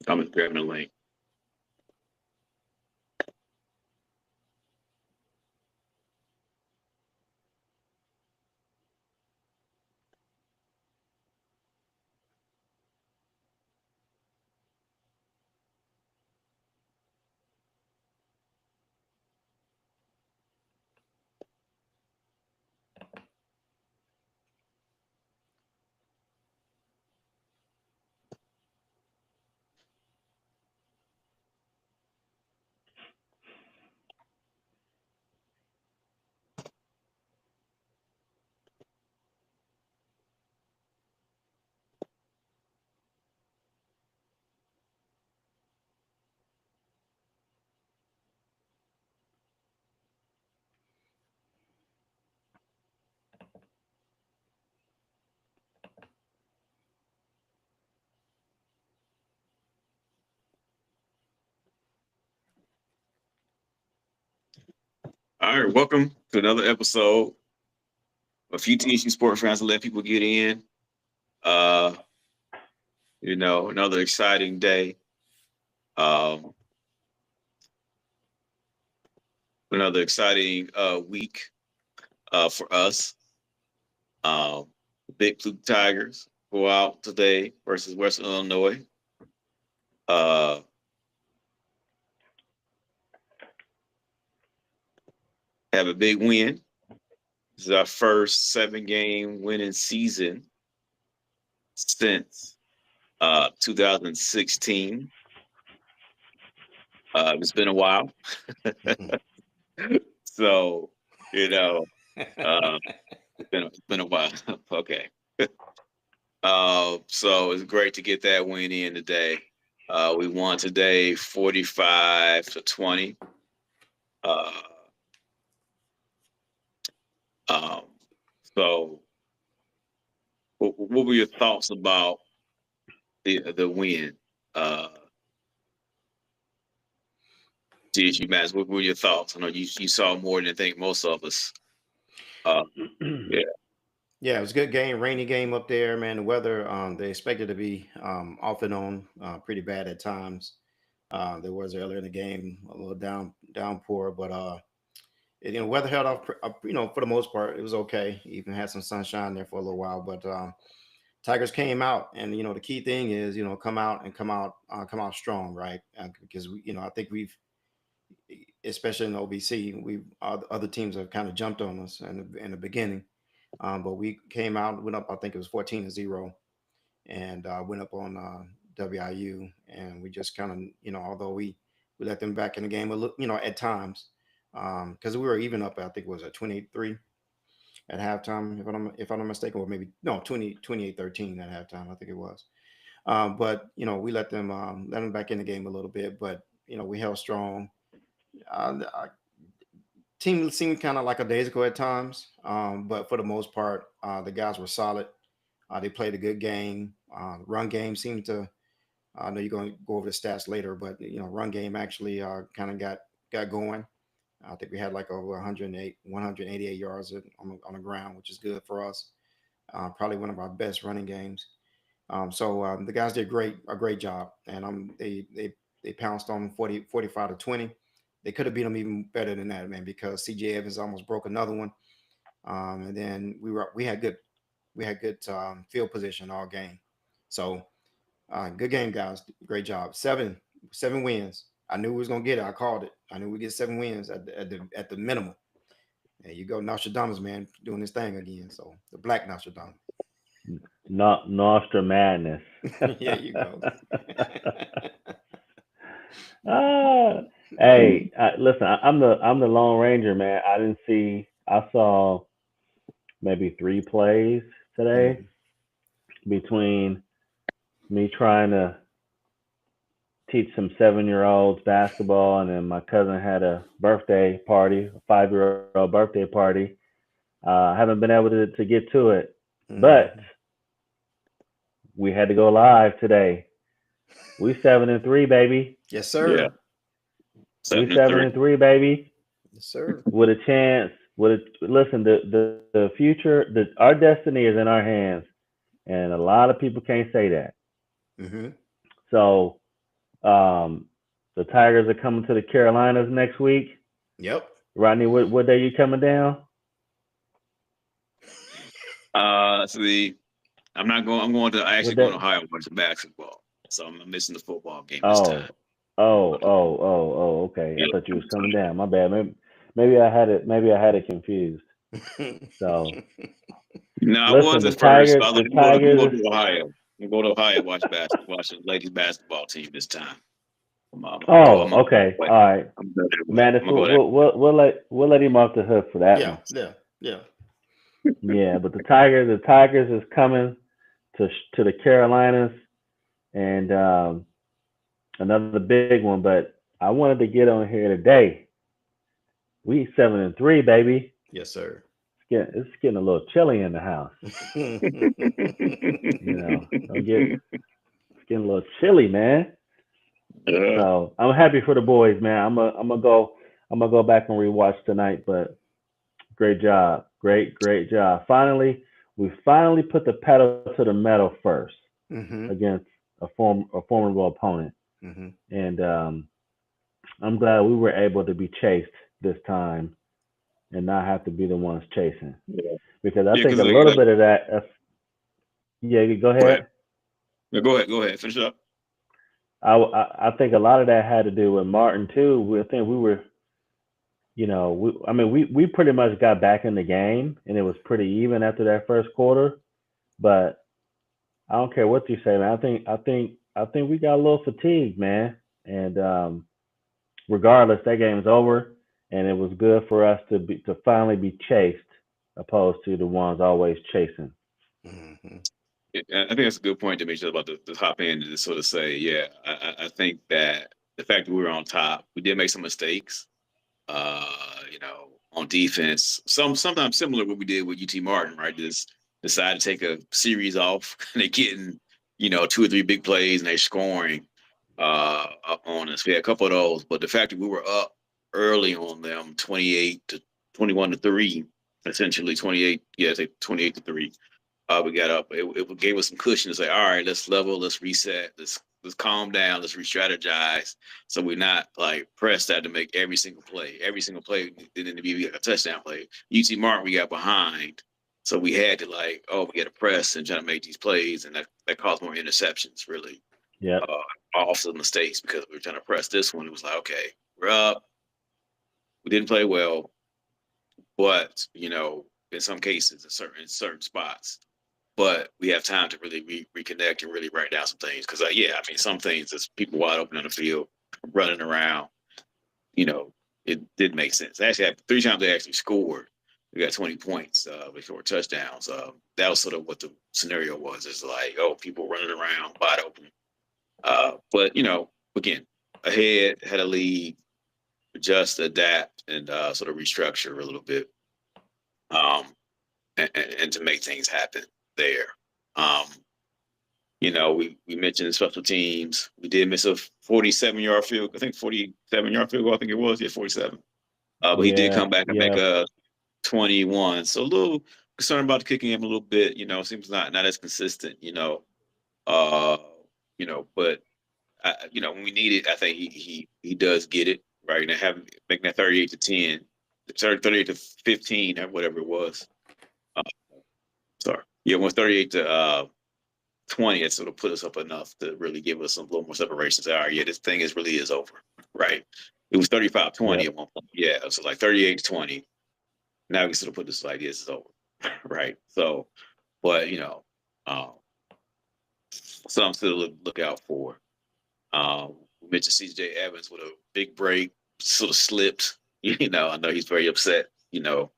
I'm just grabbing the link. All right, welcome to another episode. A few TSU sport fans to let people get in. Uh, another exciting day. Um, another exciting week for us. Um, Big Blue Tigers go out today versus Western Illinois. Uh, have a big win. This is our first 7-game winning season since 2016. It's been a while. So, you know, uh, it's been a while. Okay. So it's great to get that win in today. We won today 45-20. Uh, um, so what were your thoughts about the win? TSU Max, what were your thoughts? I know you saw more than I think most of us. Uh, yeah. Yeah, it was a good game, rainy game up there, man. The weather, they expected to be off and on, pretty bad at times. There was earlier in the game a little downpour, but weather held off. For the most part, it was okay. Even had some sunshine there for a little while, but Tigers came out, and the key thing is come out and come out strong, right? Because I think we've, especially in OBC, we other teams have kind of jumped on us in the beginning. But we came out, went up, I think it was 14-0, and went up on WIU. And we just kind of, although we let them back in the game a little, at times, because we were even up, I think it was at 23 at halftime, if I'm not mistaken, or maybe no, 28-13 at halftime, I think it was. But we let them back in the game a little bit, but we held strong. Our team seemed kind of like a days ago at times, but for the most part, the guys were solid. They played a good game. Run game seemed to. I know you're going to go over the stats later, but run game actually kind of got going. I think we had like over 188 yards on the ground, which is good for us. Probably one of our best running games. So the guys did a great job, and they pounced on 45-20. They could have beat them even better than that, man, because CJ Evans almost broke another one. And then we had good field position all game. So good game, guys. Great job. Seven wins. I knew we was gonna get it. I called it. I knew we get 7 wins at the minimum. There you go, Nostradamus, man, doing his thing again. So the Black Nostradamus. Not Nostra Madness. Yeah, you go. Ah, hey, listen, I'm the Lone Ranger, man. I didn't see. I saw maybe 3 plays today Mhm. between me trying to teach some 7-year-olds basketball, and then my cousin had a birthday party, a 5-year-old birthday party. I haven't been able to get to it, but Mhm. we had to go live today. We 7-3, baby. Yes, Yeah. sir. We Seven and seven three. and three, baby. Yes, sir. With a chance. Listen, the future, our destiny is in our hands, and a lot of people can't say that. Hmm. So The Tigers are coming to the Carolinas next week. Yep. Rodney, what day you coming down? I'm not going. I'm going to. I actually What going to day? Ohio to watch the basketball, so I'm missing the football game this Oh, time. Okay. I Yeah, thought you was coming down. My bad. Maybe I had it. Maybe I had it confused. So no, I listen, was the at first. But Tigers. I'm The like, I'm going Tigers. to Ohio. I'm going to Ohio watch the ladies basketball team this time. Oh, I'm okay. All right. I'm going that way. Madness, I'm gonna go that. we'll let him off the hook for that Yeah. one. Yeah. Yeah, but the Tigers is coming to the Carolinas, and another big one. But I wanted to get on here today. We 7-3, baby. Yes, sir. It's getting a little chilly in the house. It's getting a little chilly, man. So I'm happy for the boys, man. I'm gonna go back and rewatch tonight. But great job, great job. We finally put the pedal to the metal first against a formidable opponent, and I'm glad we were able to be chased this time and not have to be the ones chasing. Because I think a little bit of that. Yeah, go ahead. Go ahead. Finish up. I think a lot of that had to do with Martin too. I think we were, we pretty much got back in the game, and it was pretty even after that first quarter. But I don't care what you say, man. I think we got a little fatigued, man. And regardless, that game's over, and it was good for us to finally be chased, opposed to the ones always chasing. Mm-hmm. I think that's a good point to make sure about the top end to sort of say, yeah, I think that the fact that we were on top, we did make some mistakes, on defense. Sometimes similar to what we did with UT Martin, right? Just decide to take a series off and they're getting, 2 or 3 big plays and they're scoring on us. We had a couple of those, but the fact that we were up early on them, 21-3, essentially 28, 28-3. We got up. It gave us some cushion to say, all right, let's level, let's reset, let's calm down, let's re-strategize. So we're not like pressed out to make every single play. Every single play didn't be a touchdown play. UT Martin, we got behind. So we had to we got to press and try to make these plays, and that caused more interceptions, really. Yeah. Off of mistakes because we were trying to press this one. It was like, okay, we're up. We didn't play well, but in some cases, in certain spots. But we have time to really reconnect and really write down some things. Because, some things is people wide open on the field, running around. It did make sense. Actually, 3 times they actually scored. We got 20 points before touchdowns. That was sort of what the scenario was. It's like, people running around, wide open. But, again, ahead, had a lead, adjust, adapt, and sort of restructure a little bit and to make things happen there. We mentioned special teams. We did miss a 47-yard field. I think 47-yard field goal. I think it was. Yeah, 47. But he did come back and make a 21. So a little concerned about the kicking game a little bit. Seems not as consistent. But when we need it, I think he does get it right. And making that 38-10, 38-15, or whatever it was. Sorry. Yeah, 38-20, it sort of put us up enough to really give us a little more separation. Say, all right, this thing really is over, right? It was 35-20 at one point. Yeah, so like 38-20. Now we sort of put this like this is over, right? So, but something to look out for. We mentioned CJ Evans with a big break, sort of slipped. I know he's very upset. Not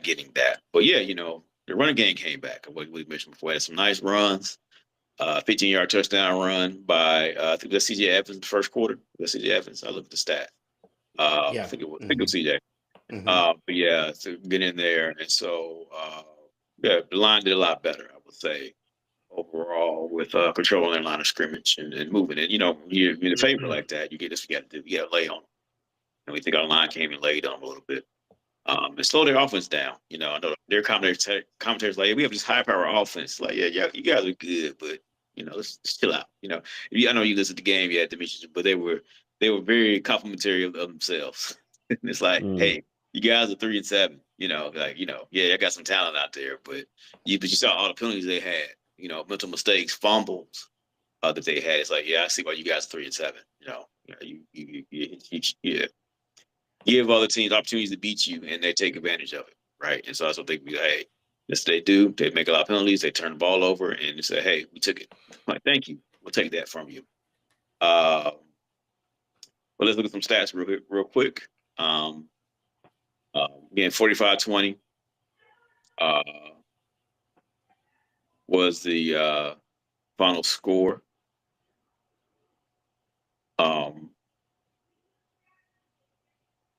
getting that, but the running game came back. What we mentioned before, had some nice runs. 15-yard touchdown run by I think that's CJ Evans in the first quarter. That's CJ Evans. I looked at the stat. I think it was CJ. But to get in there, and so the line did a lot better, I would say, overall with controlling their line of scrimmage and moving it. You're in a favor like that, you got to do. You got to lay on them. And we think our line came and laid on them a little bit. And slow their offense down. I know their commentators like, we have this high power offense. Like, yeah, you guys are good, but let's chill out. I know you listened to the game, you had to mention, but they were very complimentary of themselves. And it's like, hey, you guys are 3-7. Yeah, I got some talent out there, but you saw all the penalties they had. Mental mistakes, fumbles that they had. It's like, yeah, I see why you guys are 3-7. You give other teams opportunities to beat you, and they take advantage of it, right? And so that's what they be like, hey, yes, they do. They make a lot of penalties. They turn the ball over, and they say, hey, we took it. I'm like, thank you. We'll take that from you. But let's look at some stats real quick. Again, 45-20 was the final score. There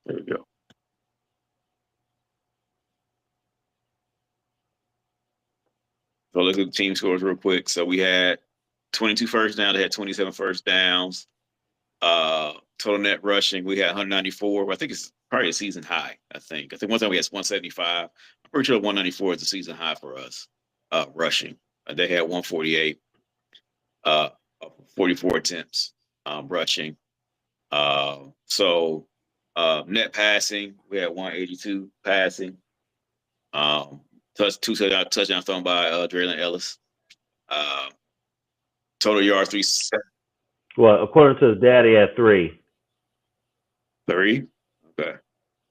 we go. So let's look at the team scores real quick. So we had 22 first downs. They had 27 first downs. Total net rushing, we had 194. I think it's probably a season high. I think one time we had 175. I'm pretty sure 194 is a season high for us. Rushing, they had 148. 44 attempts rushing. So net passing, we had 182 passing. Two touchdowns thrown by Draylon Ellis. Total yards 3. Well, according to his dad, he had 3. 3? Okay.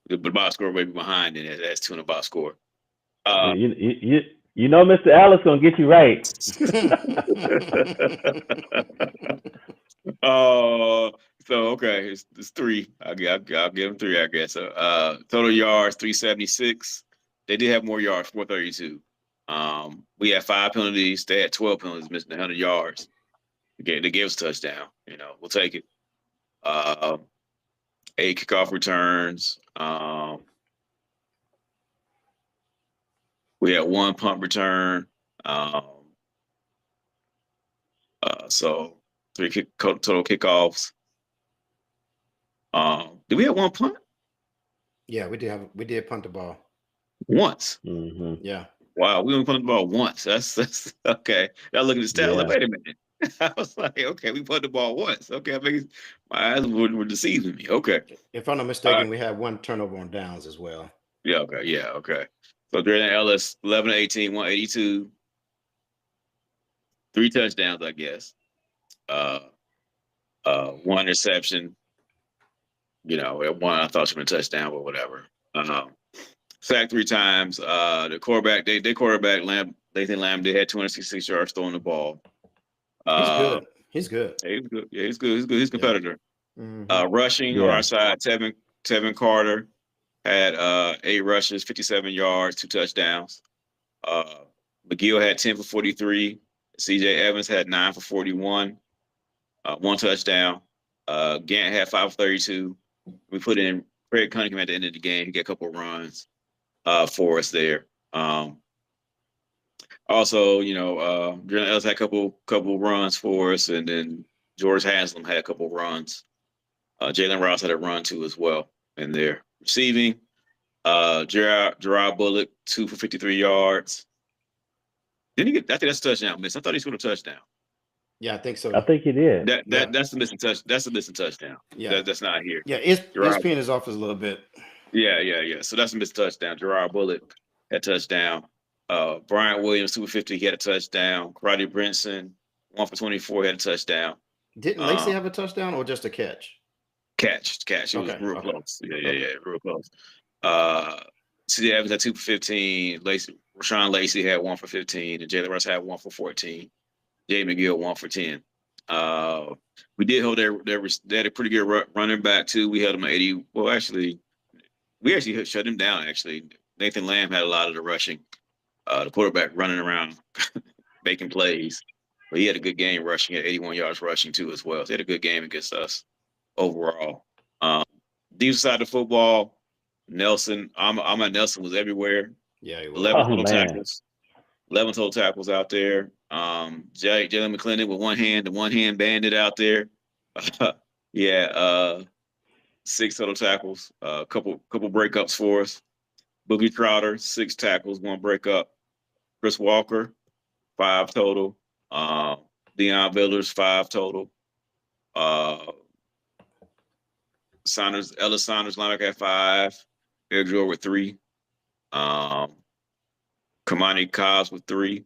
But the box score may be behind, and that's 2 in the box score. Mr. Ellis gonna get you right. So okay, it's 3. I'll give them 3, I guess. Total yards 376. They did have more yards, 432. We had 5 penalties. They had 12 penalties, missing 100 yards. Again, they gave us a touchdown. We'll take it. 8 kickoff returns. We had 1 punt return. So 3 total kickoffs. Did we have 1 punt? Yeah, we did punt the ball once. Mm-hmm. Yeah. Wow, we only punted the ball once. That's okay. I look at the stat. Like, wait a minute. I was like, okay, we punted the ball once. Okay, I think my eyes were deceiving me. Okay. If I'm not mistaken, we had 1 turnover on downs as well. Yeah. Okay. Yeah. Okay. So Draylon Ellis, 11-18, 182, 3 touchdowns, I guess. 1 interception. At 1 I thought she was a touchdown, but whatever. Sacked 3 times. The quarterback, they quarterback Lathan Lamb, they had 266 yards throwing the ball. He's good. He's good. He's good. Yeah, he's good. He's good. He's a competitor. Yeah. Mm-hmm. Rushing on our side, Tevin Carter had 8 rushes, 57 yards, 2 touchdowns. McGill had 10 for 43. CJ Evans had 9 for 41, 1 touchdown. Gant had 5 for 32. We put in Craig Cunningham at the end of the game. He got a couple of runs for us there. Also, Draylon Ellis had a couple runs for us, and then George Haslam had a couple runs. Jalen Ross had a run too as well in there. Receiving, Gerard Bullock, 2 for 53 yards. Didn't he get? I think that's a touchdown miss. I thought he scored a touchdown. Yeah, I think so. I think he did. That's the missing touch. That's the missing touchdown. Yeah, that's not here. Yeah, ESPN is off a little bit. Yeah. So that's a missed touchdown. Gerard Bullock had a touchdown. Brian Williams, 2 for 50, he had a touchdown. Karate Brinson, 1 for 24, he had a touchdown. Didn't Lacey have a touchdown or just a catch? Catch. It was real close. Yeah, real close. CJ Evans had 2 for 15. Rashawn Lacey had 1 for 15, and Jalen Russ had 1 for 14. Jay McGill 1 for 10. We did hold they had a pretty good running back too. We held him at 80. Well, actually, we shut him down. Actually, Nathan Lamb had a lot of the rushing. The quarterback running around, making plays. But he had a good game rushing at 81 yards rushing too as well. So he had a good game against us overall. Defensive side of the football, Nelson. Ahmad Nelson was everywhere. Yeah, he was. 11 total tackles. 11 total tackles out there. Jalen McClendon with the one hand bandit out there. Yeah, 6 total tackles. Couple breakups for us. Boogie Trotter, 6 tackles, 1 breakup. Chris Walker, 5 total. Deion Villers 5 total. Ellis Saunders linebacker at 5. Eric Jordan with 3. Kamani Cobbs with 3.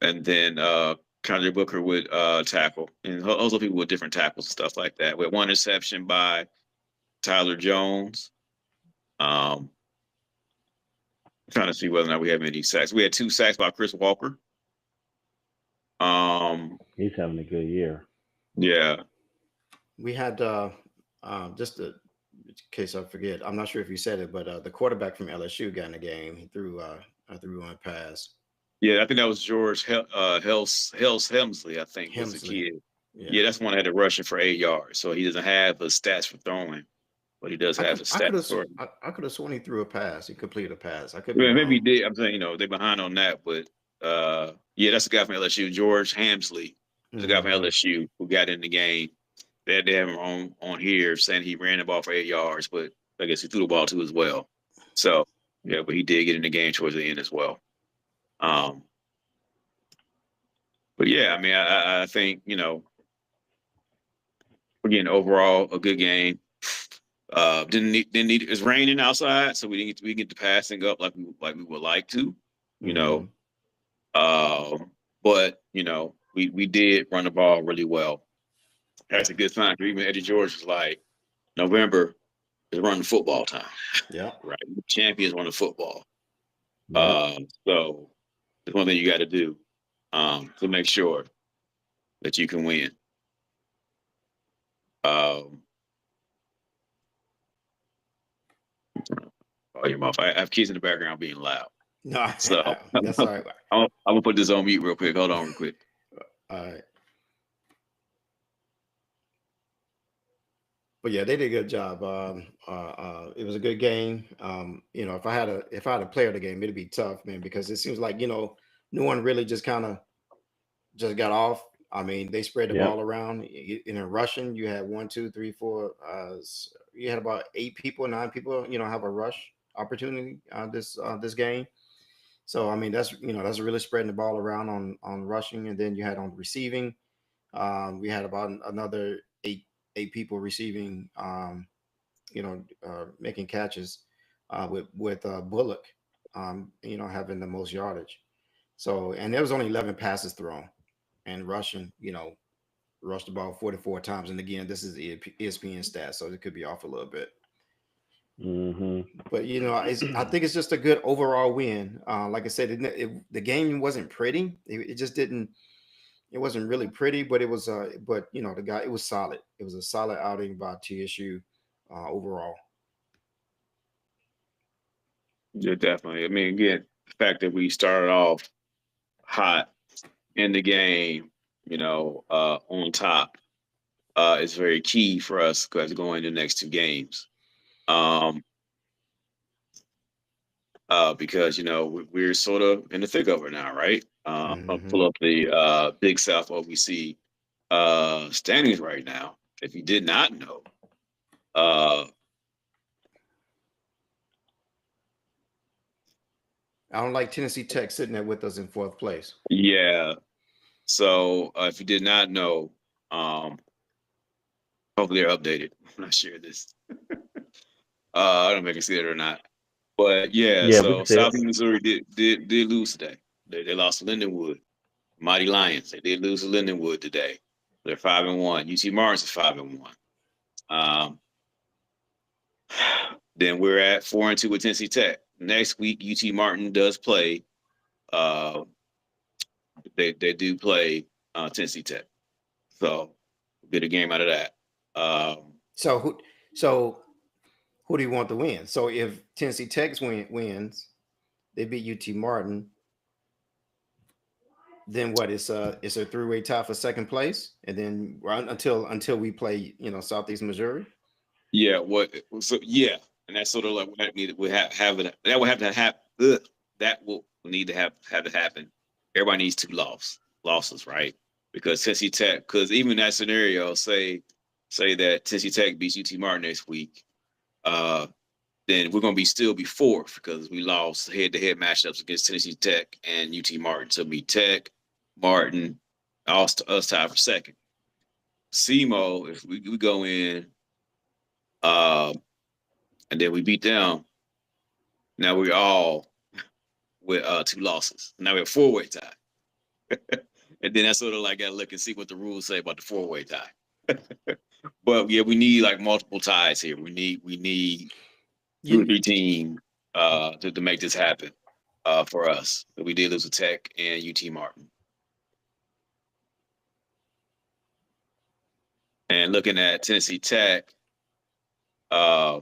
And then Kendrick Booker with tackle. And other people with different tackles and stuff like that. We had 1 interception by Tyler Jones. Trying to see whether or not we have any sacks. We had 2 sacks by Chris Walker. He's having a good year. Yeah. We had just in case I forget, I'm not sure if you said it, but the quarterback from LSU got in the game. He threw one pass. Yeah, I think that was George Helmsley, I think, was the kid. Yeah, that's one that had a rushing for 8 yards. So he doesn't have the stats for throwing, but he does have the stats. I could have sworn he threw a pass. He completed a pass. I could maybe he did. I'm saying, they're behind on that, but that's the guy from LSU, George Hamsley. The guy from LSU who got in the game. They have him on here saying he ran the ball for 8 yards, but I guess he threw the ball too as well. So yeah, but he did get in the game towards the end as well. But yeah, I mean, I think again, overall a good game. Didn't need it's raining outside, so we didn't get the passing up like we would like to, but we did run the ball really well. That's a good sign. Even Eddie George was like, November is running football time. Yeah, right. Champions run the football. Yep. So that's one thing you got to do to make sure that you can win. Your mouth. I have kids in the background being loud. No, so that's all right. I'm gonna put this on mute real quick. Hold on, real quick. All right. But yeah, they did a good job. It was a good game. If I had a player of the game, it'd be tough, man, because it seems like no one really just got off. I mean, they spread the ball around. In a rushing, you had 1, 2, 3, 4. You had about 8 people, 9 people. Have a rush opportunity this game. So I mean, that's really spreading the ball around on rushing, and then you had on receiving. We had about another 8 people receiving. Making catches with Bullock. Having the most yardage. So, and there was only 11 passes thrown, and rushing, rushed the ball 44 times. And again, this is ESPN stats, so it could be off a little bit. But I think it's just a good overall win. Like I said, the game wasn't pretty. It just didn't. It wasn't really pretty, but it was. It was solid. It was a solid outing by TSU overall. Yeah, definitely. I mean, again, the fact that we started off hot in the game, on top, is very key for us because going to the next 2 games. Because we're sort of in the thick of it now, right? I'll pull up the Big South OVC standings right now. If you did not know, I don't like Tennessee Tech sitting there with us in 4th place. Yeah. So if you did not know, hopefully they're updated when I share this. I don't know if I can see it or not. But so Southeast Missouri did lose today. They lost to Lindenwood. Mighty Lions. They did lose to Lindenwood today. They're 5-1. UT Martin's is 5-1. Then we're at 4-2 with Tennessee Tech. Next week, UT Martin does play. They do play Tennessee Tech. So get a game out of that. So who do you want to win? So if Tennessee Tech wins, they beat UT Martin. Then what? It's a 3-way tie for 2nd place, and then until we play, Southeast Missouri. Yeah. And that's sort of like what we have it. That will have to happen. That will need to have to happen. Everybody needs 2 losses, right? Because Tennessee Tech, because even that scenario, say that Tennessee Tech beats UT Martin next week, then we're going to still be fourth because we lost head-to-head matchups against Tennessee Tech and UT Martin. So it'll be Tech, Martin, us tied for second. SEMO, if we go in and then we beat them, now we're all with 2 losses. Now we have 4-way tie. And then that's sort of like got to look and see what the rules say about the 4-way tie. But yeah, we need like multiple ties here. We need 2 or 3 teams to make this happen for us. We did lose to Tech and UT Martin. And looking at Tennessee Tech, they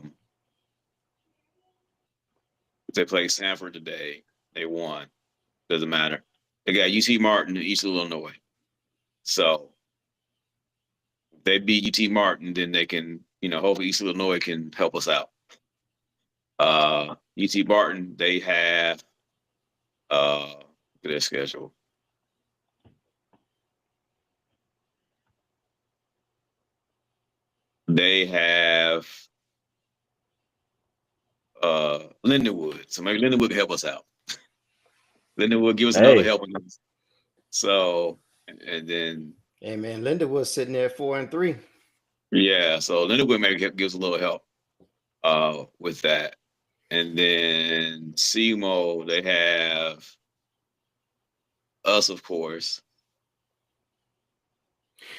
played Sanford today. They won. Doesn't matter. They got UT Martin and East Illinois. So if they beat UT Martin, then they can, hopefully East Illinois can help us out. UT Martin, they have look at their schedule. They have Lindenwood. So maybe Lindenwood can help us out. Lindenwood give us another helping. So and then hey man, Linda was sitting there 4-3. Yeah, so Lindenwood maybe gives a little help with that. And then SEMO, they have us, of course.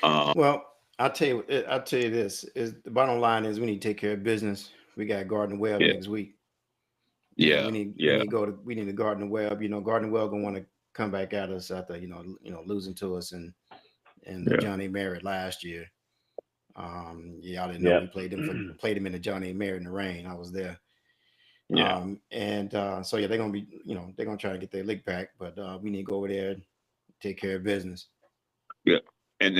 Well, I'll tell you this is the bottom line is we need to take care of business. We got Gardner Webb next week. Yeah, we need to Gardner Webb. Gardner Webb gonna want to come back at us after losing to us and the Johnny Merritt last year. Y'all didn't know we played him in the Johnny Merritt in the rain. I was there. Yeah. So yeah, they're gonna be they're gonna try to get their lick back, but we need to go over there and take care of business. Yeah. And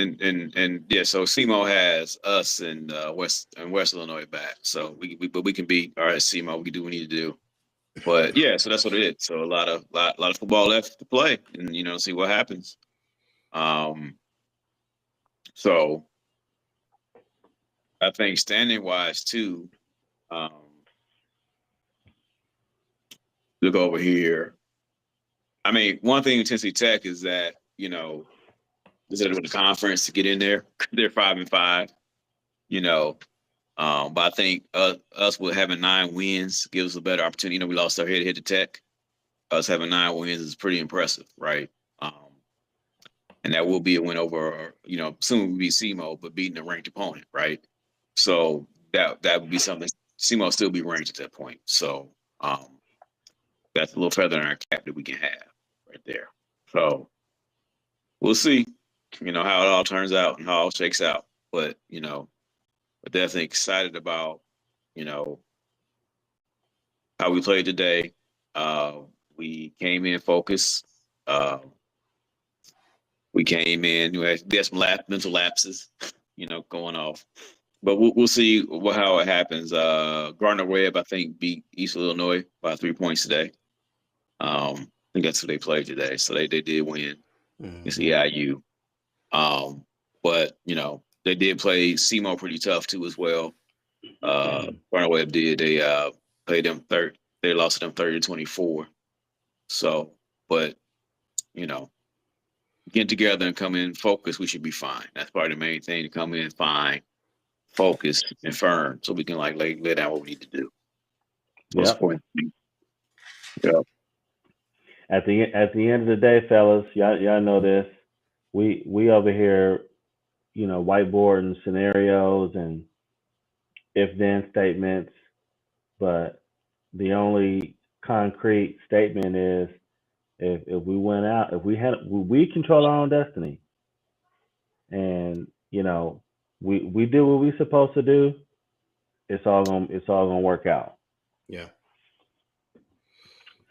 so SEMO has us and West Illinois back. So we can beat SEMO. We can do what we need to do. But yeah, so that's what it is. So a lot of football left to play, and see what happens. So I think standing wise too. Look over here. I mean, one thing with Tennessee Tech is that is that with the conference to get in there, they're 5-5. But I think us with having 9 wins gives us a better opportunity. We lost our head to Tech. Us having 9 wins is pretty impressive, right? And that will be a win over, soon will be SEMO, but beating a ranked opponent, right? So that would be something. SEMO will still be ranked at that point. So that's a little feather in our cap that we can have right there. So we'll see, how it all turns out and how it all shakes out. But, we're definitely excited about, how we played today. We came in focused. We came in, we had some mental lapses, going off. But we'll see how it happens. Gardner Webb, I think, beat East Illinois by 3 points today. I think that's who they played today. So they did win. It's EIU. But, they did play SEMO pretty tough too as well. Gardner Webb did. They played them they lost to them 30-24. So, but, getting together and come in focused, we should be fine. That's probably the main thing, to come in fine, focus, and firm, so we can lay down what we need to do. Yeah. At the end of the day, fellas, y'all know this. We over here, whiteboarding scenarios and if-then statements, but the only concrete statement is if we went out, if we control our own destiny, and we do what we're supposed to do, it's all gonna work out. Yeah.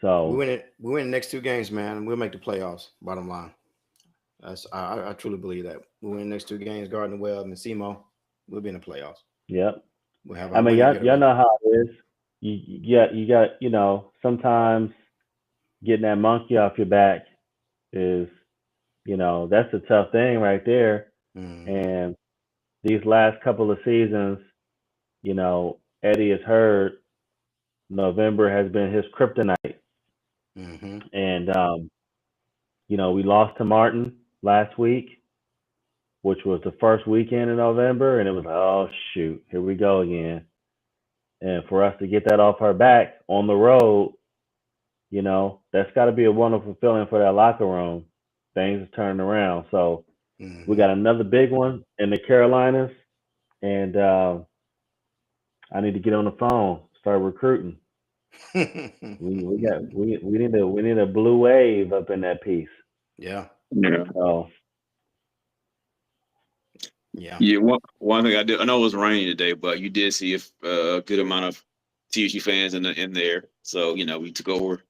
So we win the next 2 games, man. We'll make the playoffs. Bottom line, I truly believe that. We win the next 2 games, Gardner Webb and SEMO. We'll be in the playoffs. Yep. We'll have. I mean, y'all know how it is. You got sometimes getting that monkey off your back is, that's a tough thing right there. And these last couple of seasons, Eddie has heard November has been his kryptonite. Mm-hmm. And we lost to Martin last week, which was the first weekend in November, and it was like, oh shoot, here we go again. And for us to get that off our back on the road, that's got to be a wonderful feeling for that locker room. Things are turning around. So we Mm-hmm. got another big one in the Carolinas, and I need to get on the phone, start recruiting. We need a blue wave up in that piece. Yeah. Yeah. So Yeah. Yeah. One thing I did, I know it was raining today, but you did see a good amount of TSU fans in there. So we took over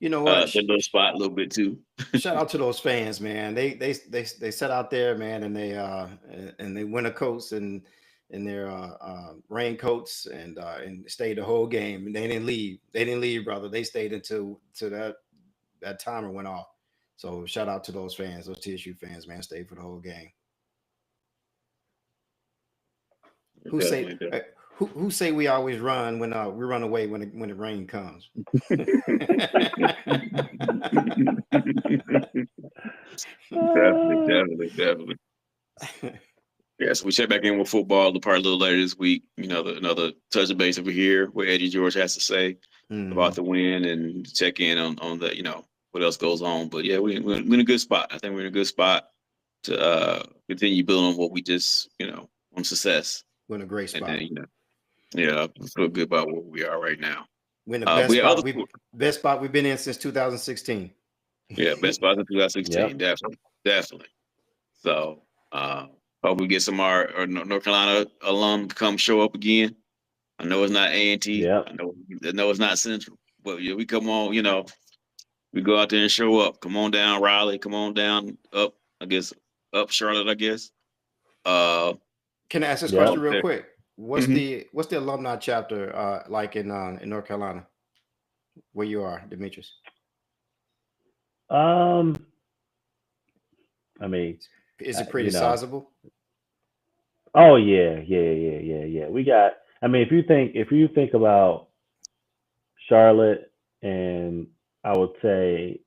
You know what? the little spot a little bit too. Shout out to those fans, man. They sat out there, man, and they winter coats and in their raincoats and stayed the whole game. And they didn't leave. They didn't leave, brother. They stayed until that timer went off. So shout out to those fans, those TSU fans, man. Stayed for the whole game. Who say Definitely, who say we always run when we run away when the rain comes? definitely. Definitely. Yeah, so we check back in with football the part a little later this week. Another touch base over here where Eddie George has to say about Mhm. the win and check in on the what else goes on. But yeah, we're in a good spot. I think we're in a good spot to continue building on what we just on success. We're in a great And spot. then yeah, I feel good about where we are right now. We're in the But best yeah, spot. We best spot we've been in since 2016. yeah, best spots in 2016, yep, definitely. So hope we get some more North Carolina alum to come show up again. I know it's not A&T. yep, I know it's not Central, but yeah, we come on. We go out there and show up. Come on down, Raleigh. Come on down up. I guess up Charlotte. I guess. Uh, Can I ask this yep. question up real there. quick? What's Mhm. the alumni chapter like in North Carolina, where you are, Demetrius? Um, I mean, Is it pretty you know, sizable? oh yeah. We got. I mean, if you think about Charlotte and I would say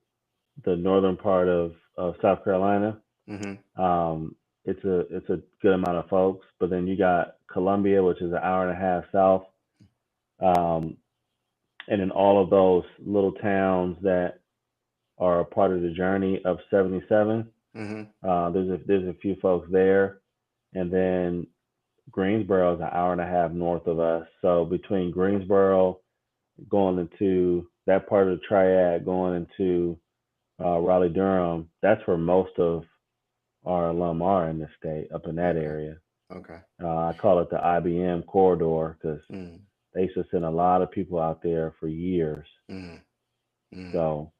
the northern part of South Carolina, Mm-hmm. um, it's a good amount of folks. But then you got Columbia, which is an hour and a half south, um, and in all of those little towns that are a part of the journey of 77. Mm-hmm. There's a few folks there, and then Greensboro is an hour and a half north of us. So between Greensboro going into that part of the triad, going into Raleigh Durham, that's where most of our alum are in the state, up in that Okay. area. Okay. I call it the IBM corridor because Mm. they used to send a lot of people out there for years. Mm. Mm. So,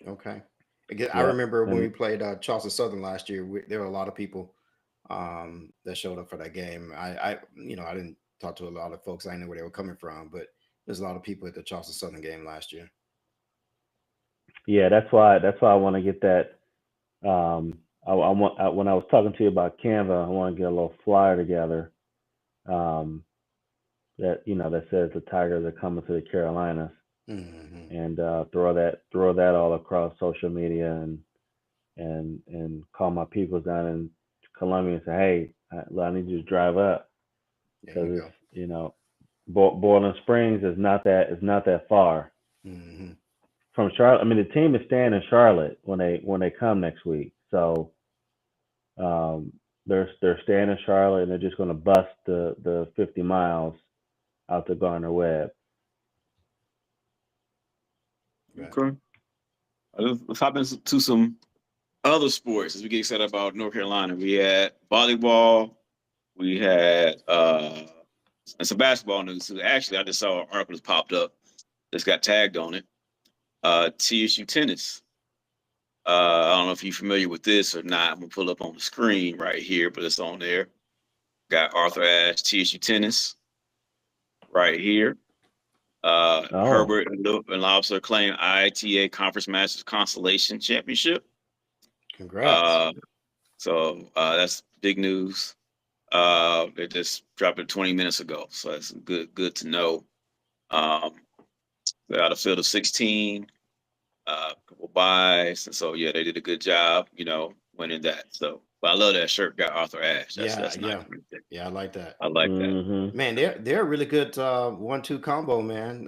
Okay. Again, I yep. remember when we And played Charleston Southern last year. There were a lot of people that showed up for that game. I didn't talk to a lot of folks. I didn't know where they were coming from, but there's a lot of people at the Charleston Southern game last year. yeah, that's why I want to get that. When I was talking to you about Canva, I want to get a little flyer together um, that says the Tigers are coming to the Carolinas, Mm-hmm. and throw that all across social media and call my people down in Columbia and say, hey, I need you to drive up There because you it's go. Boiling Springs is not that far Mm-hmm. from Charlotte. I mean, the team is staying in Charlotte when they come next week, so um, they're staying in Charlotte and they're just going to bust the 50 miles out to Garner Webb. Right. Okay. Let's hop into some other sports as we get excited about North Carolina. We had volleyball. We had and some basketball news too. Actually, I just saw an article that popped up. Just got tagged on it. TSU tennis. I don't know if you're familiar with this or not. I'm gonna pull up on the screen right here, but it's on there. Got Arthur Ashe TSU tennis right here. Oh, Herbert and Lobster claim IITA Conference Masters Constellation Championship. Congrats. Uh, so that's big news. They just dropped it 20 minutes ago, so that's good to know. They're out of field of 16, couple buys, and so yeah, they did a good job, winning that. So, but I love that shirt. Got Arthur Ashe. That's nice. Yeah, I like that. I like that. Mm-hmm. Man, they're a really good 1-2 combo, man.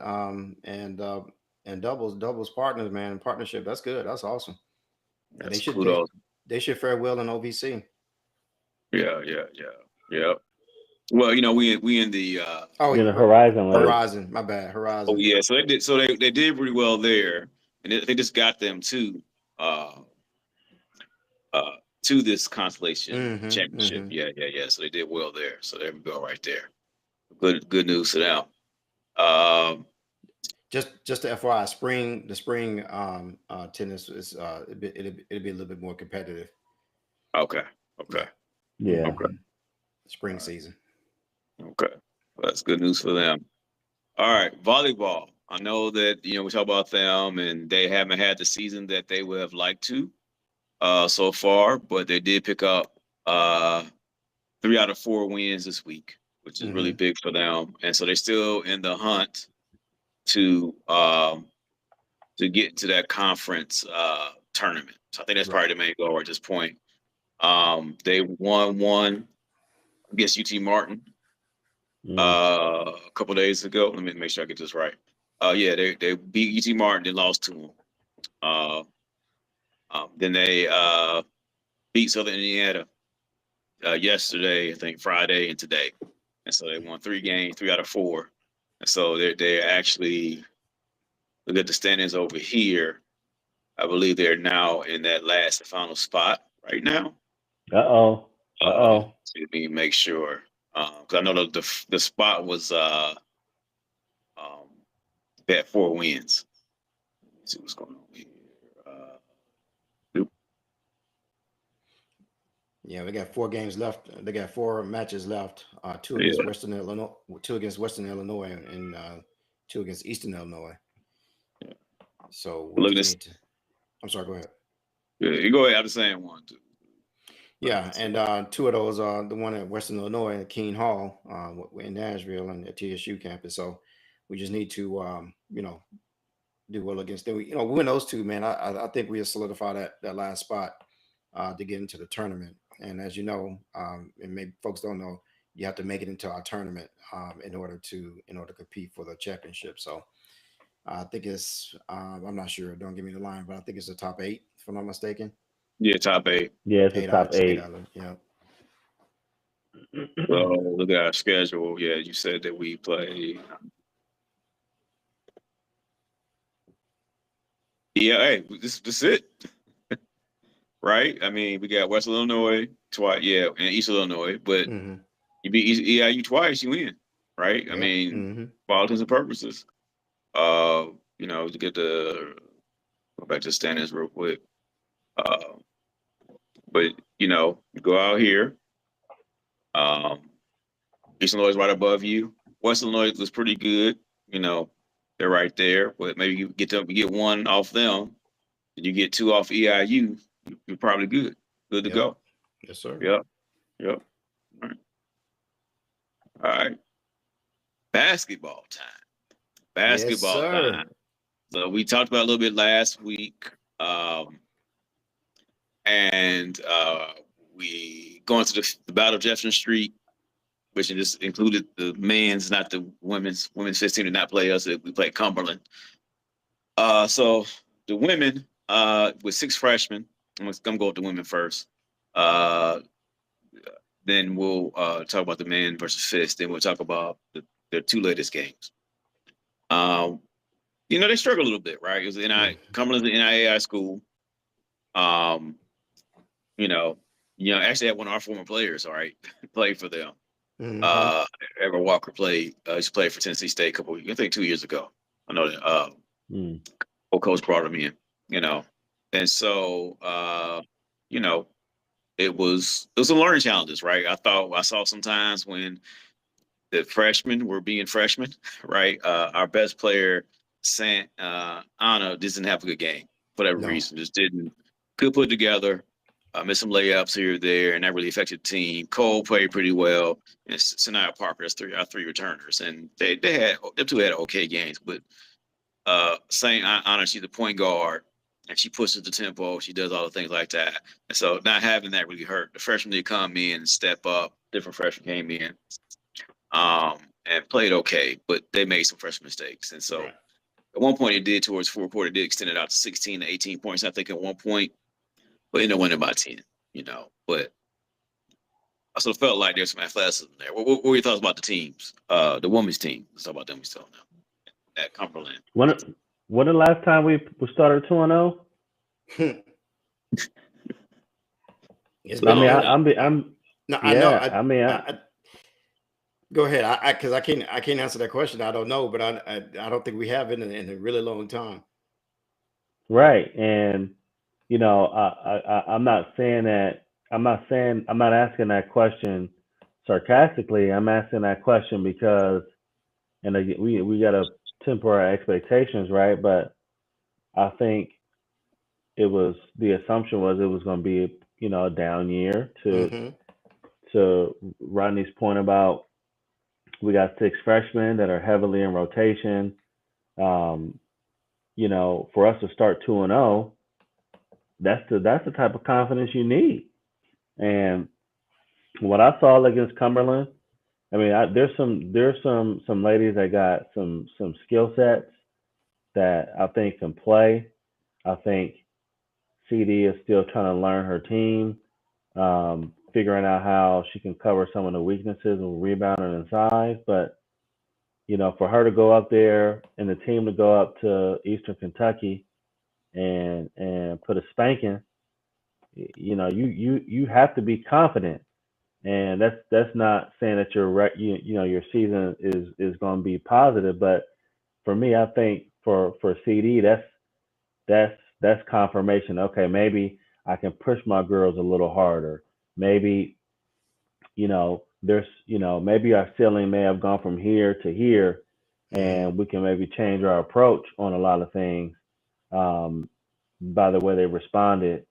And doubles partners, man. Partnership. That's good. That's awesome. And That's kudos. they should fare well in OVC. Yeah. Well, we in the In the Horizon League. Horizon. My bad. Horizon. oh yeah, so they did. So they did pretty well there, and they just got them to this constellation championship. Yeah. So they did well there. So there we go, right there. Good news to them. Just to FYI, the spring tennis is it'll be a little bit more competitive. Okay. Yeah. Okay. Spring season. Okay. Well, that's good news for them. All right, volleyball. I know that we talk about them, and they haven't had the season that they would have liked to so far, but they did pick up 3 out of 4 wins this week, which is really big for them, and so they're still in the hunt to get into that conference tournament. So I think that's probably the main goal at this point. They won one against UT Martin a couple days ago. Let me make sure I get this right. Yeah, they beat UT Martin, then lost to them. Then they beat Southern Indiana yesterday, I think Friday, and today. And so they won 3 games, 3 out of 4. And so they're actually, look at the standings over here. I believe they're now in that last and final spot right now. Uh-oh. Let me make sure. Because I know the spot was they had 4 wins. Let's see what's going on here. Yeah, we got 4 games left. They got 4 matches left. 2 against Western Illinois, 2 against Western Illinois, and 2 against Eastern Illinois. Yeah. So look at this. I'm sorry. Go ahead. Yeah, you go ahead. I'm just saying 1, 2. Yeah, and 2 of those are the one at Western Illinois at Keene Hall, in Nashville, and at TSU campus. So we just need to, do well against them. We win those 2, man. I think we'll solidify that last spot to get into the tournament. And as you know, and maybe folks don't know, you have to make it into our tournament in order to compete for the championship. So I think it's I'm not sure. Don't give me the line, but I think it's the top 8, if I'm not mistaken. Yeah, top 8. Yeah, it's the top 8. Yeah. So look at our schedule. Yeah, you said that we play. Yeah, hey, this is it. Right? I mean, we got West Illinois twice, and East Illinois, but you beat EIU twice, you win, right? I mean, for all intents and purposes. To get go back to the standings real quick. But you go out here. East Illinois is right above you. West Illinois was pretty good. They're right there, but maybe you get 1 off them, and you get 2 off EIU. You're probably good to go. Yes, sir. Yep. All right. Basketball time. Time. So we talked about it a little bit last week, and we going to the Battle of Jefferson Street, which just included the men's, not the women's. Women's 15 did not play us. We played Cumberland. So the women with 6 freshmen. I'm gonna go with the women first. Then we'll talk about the men versus Fisk. Then we'll talk about their 2 latest games. They struggle a little bit, right? It was Cumberland's an NIAI school. Actually had one of our former players, all right, played for them. Ever Walker played. He's played for Tennessee State I think 2 years ago. I know that. Old coach brought him in. And so, it was some learning challenges, right? I saw sometimes when the freshmen were being freshmen, right? Our best player, Anna, didn't have a good game for whatever reason. Just could put it together. Missed some layups here or there, and that really affected the team. Cole played pretty well, and Sanaya Parker, that's three returners, and them two had okay games. But Saint Honor, she's the point guard, and she pushes the tempo. She does all the things like that, and so not having that really hurt. The freshmen did come in and step up. Different freshmen came in, and played okay, but they made some freshman mistakes, and so. Right. At one point, it did towards fourth quarter. It did extend it out to 16 to 18 points, I think, at one point. But ended up winning by 10, But I sort of felt like there's some athleticism there. What were your thoughts about the teams? The women's team. Let's talk about them still now. At Cumberland. When the last time we started 2-0? It's been go ahead. Because I can't answer that question. I don't know, but I don't think we have in a really long time. Right, and I'm not saying that. I'm not asking that question sarcastically. I'm asking that question because, and again, we got to temper our expectations, right? But I think the assumption was it was going to be a down year. To Rodney's point about we got 6 freshmen that are heavily in rotation. For us to start 2-0, that's the type of confidence you need. And what I saw against Cumberland, I mean, there's some ladies that got some skill sets that I think can play. I think CD is still trying to learn her team, figuring out how she can cover some of the weaknesses with rebounding and size. But for her to go up there and the team to go up to Eastern Kentucky and put a spanking, you have to be confident, and that's not saying that your season is going to be positive, but for me, I think for CD, that's confirmation. Okay, maybe I can push my girls a little harder. Maybe there's maybe our ceiling may have gone from here to here, and we can maybe change our approach on a lot of things by the way they responded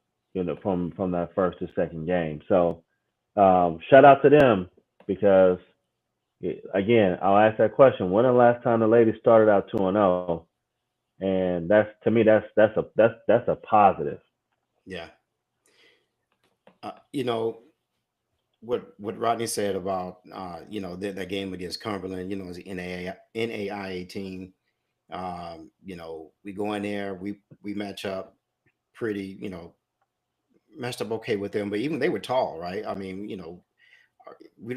from that first to second game. So shout out to them because again, I'll ask that question: when the last time the ladies started out 2-0? And that's, to me, that's a positive. Yeah. What Rodney said about that game against Cumberland, is an NAIA team. We go in there, we match up pretty, matched up okay with them, but even they were tall, right? I mean, we're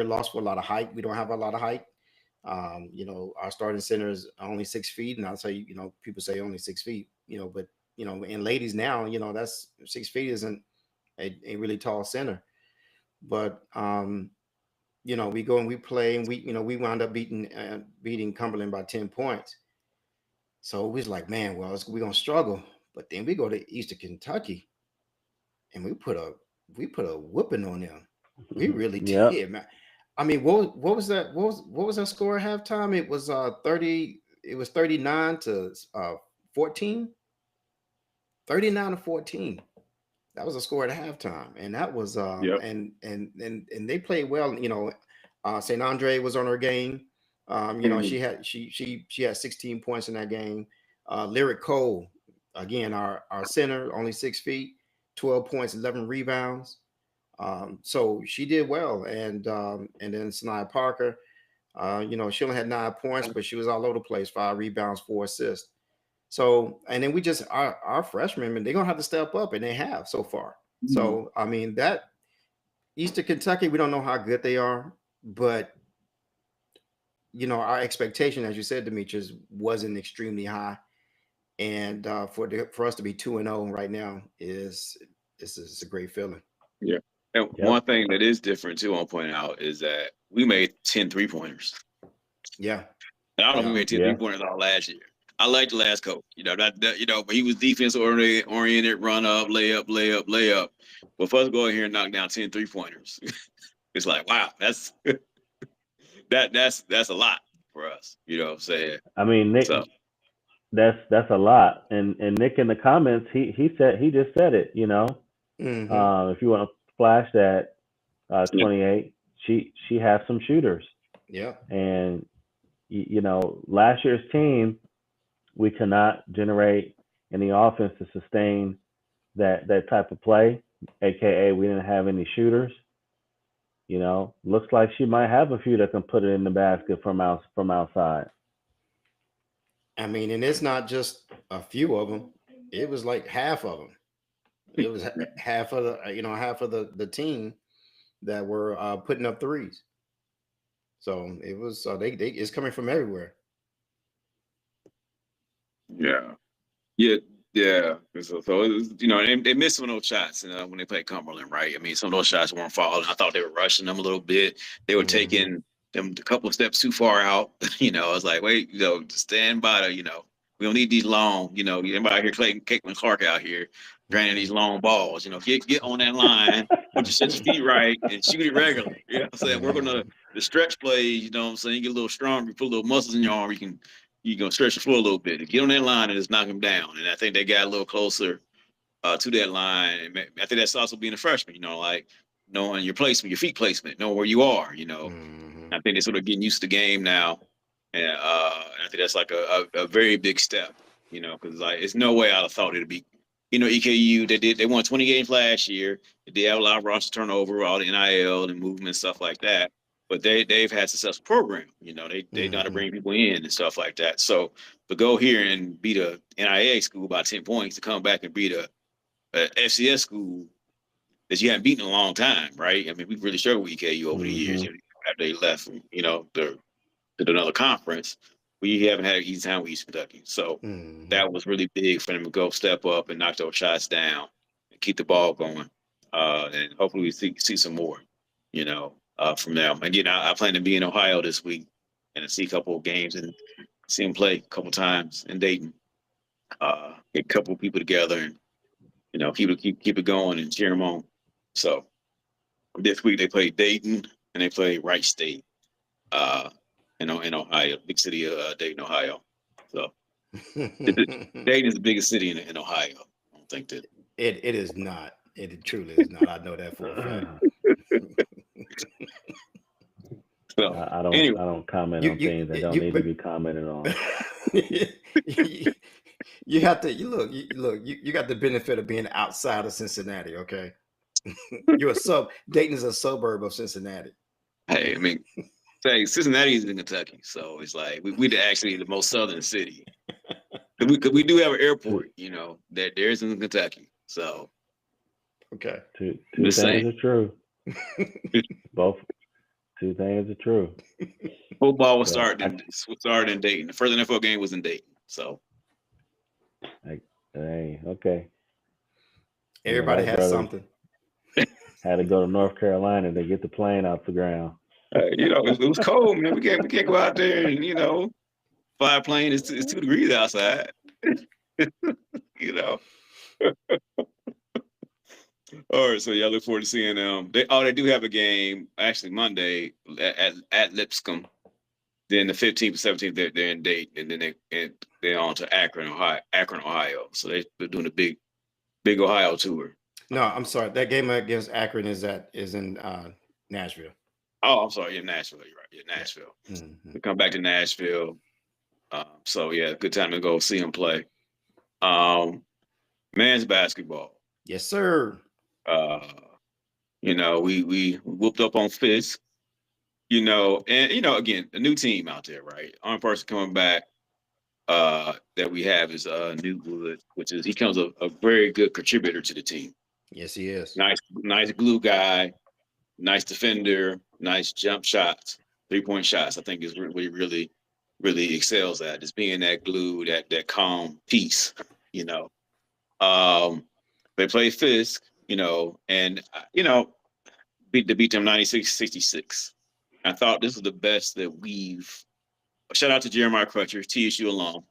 lost for a lot of height. We don't have a lot of height. Our starting center is only 6 feet, and I'll say, people say only 6 feet, but in ladies now, that's 6 feet isn't a really tall center. But we go and we play, and we wound up beating Cumberland by 10 points. So we was like, man, well, we're gonna struggle. But then we go to Eastern Kentucky, and we put a whooping on them. We really did, man. I mean, what was that? What was that score at halftime? It was 30. It was 39 to 14. 39 to 14. That was a score at halftime, and that was and they played well. St. Andre was on her game. She had 16 points in that game. Lyric Cole, again, our center, only 6 feet, 12 points, 11 rebounds. So she did well, and then Sanaya Parker, she only had 9 points, but she was all over the place, 5 rebounds, 4 assists. So, and then we just our freshmen, they're gonna have to step up, and they have so far. So, I mean, that Eastern Kentucky, we don't know how good they are, but our expectation, as you said, Demetrius, wasn't extremely high, and for us to be 2-0 right now is a great feeling. Yeah. And one thing that is different too, I'll point out, is that we made 10 3-pointers. Yeah. And I don't know if we made 10 3-pointers all last year. I like the last coach, but he was defense oriented, run up, layup. But for us to go in here and knock down 10 3-pointers, it's like, wow, that's that's a lot for us. You know what I'm saying? I mean, that's a lot. And Nick in the comments, he just said it. If you want to flash that 28, she has some shooters, Yeah. and last year's team, we cannot generate any offense to sustain that type of play. AKA, we didn't have any shooters. Looks like she might have a few that can put it in the basket from outside. I mean, and it's not just a few of them. It was like half of them. It was half of the team that were putting up threes. So it was they it's coming from everywhere. Yeah. Yeah. Yeah. So it was, they missed some of those shots when they played Cumberland, right? I mean, some of those shots weren't falling. I thought they were rushing them a little bit. They were taking them a couple of steps too far out. I was like, wait, stand by we don't need these long, anybody out here, Caitlin Clark out here, draining these long balls. Get on that line, set your feet right, and shoot it regularly. You know what I'm saying? Work on the stretch plays, you know what I'm saying? You get a little stronger, you put a little muscles in your arm, you're going to stretch the floor a little bit. Get on that line and just knock them down. And I think they got a little closer to that line. And I think that's also being a freshman, like knowing your placement, your feet placement, knowing where you are, I think they're sort of getting used to the game now. And I think that's like a very big step, because it's no way I'd have thought it'd be, EKU, they won 20 games last year. They did have a lot of roster turnover, all the NIL and movement, stuff like that. But they've had successful program. They know how to bring people in and stuff like that. So to go here and beat a NIA school by 10 points, to come back and beat a FCS school that you haven't beaten in a long time, right? I mean, we've really struggled with EKU over the years after they left, to another conference. We haven't had an easy time with East Kentucky. So that was really big for them to go step up and knock those shots down and keep the ball going. And hopefully we see some more, from them. And, I plan to be in Ohio this week and to see a couple of games and see them play a couple of times in Dayton. Get a couple of people together and, keep it going and cheer them on. So this week they play Dayton and they play Wright State. In Ohio, big city of Dayton, Ohio. So Dayton is the biggest city in Ohio. I don't think that it is not. It truly is not. I know that for a fact. So I don't anyway, I don't comment on things that don't need to be commented on. You have to you got the benefit of being outside of Cincinnati, okay? Dayton is a suburb of Cincinnati. Hey, I mean, Cincinnati is in Kentucky, so it's like we're actually the most southern city. We do have an airport, that there's in Kentucky. So okay, two things are true. Both two things are true. Football was started in Dayton. The first NFL game was in Dayton. So hey, okay. Everybody has something. Had to go to North Carolina to get the plane off the ground. It was cold, man. We can't go out there and fly a plane. It's 2 degrees outside. All right, so look forward to seeing them. They do have a game actually Monday at Lipscomb. Then the 15th, 17th, they're in Dayton, and then they're on to Akron, Ohio. So they're doing a big Ohio tour. No, I'm sorry. That game against Akron is in Nashville. Oh, I'm sorry. Yeah, Nashville. You're right. Yeah, Nashville. We come back to Nashville. So yeah, good time to go see them play. Men's basketball. Yes, sir. We whooped up on Fisk. And again, a new team out there, right? Only person coming back that we have is Newwood, he comes a very good contributor to the team. Yes, he is. Nice glue guy, nice defender, nice jump shots, 3-point shots. I think is really, really, really excels at just being that glue, that calm piece. They play Fisk, and beat them 96-66. I thought this was the best that we've. Shout out to Jeremiah Crutcher, TSU alum.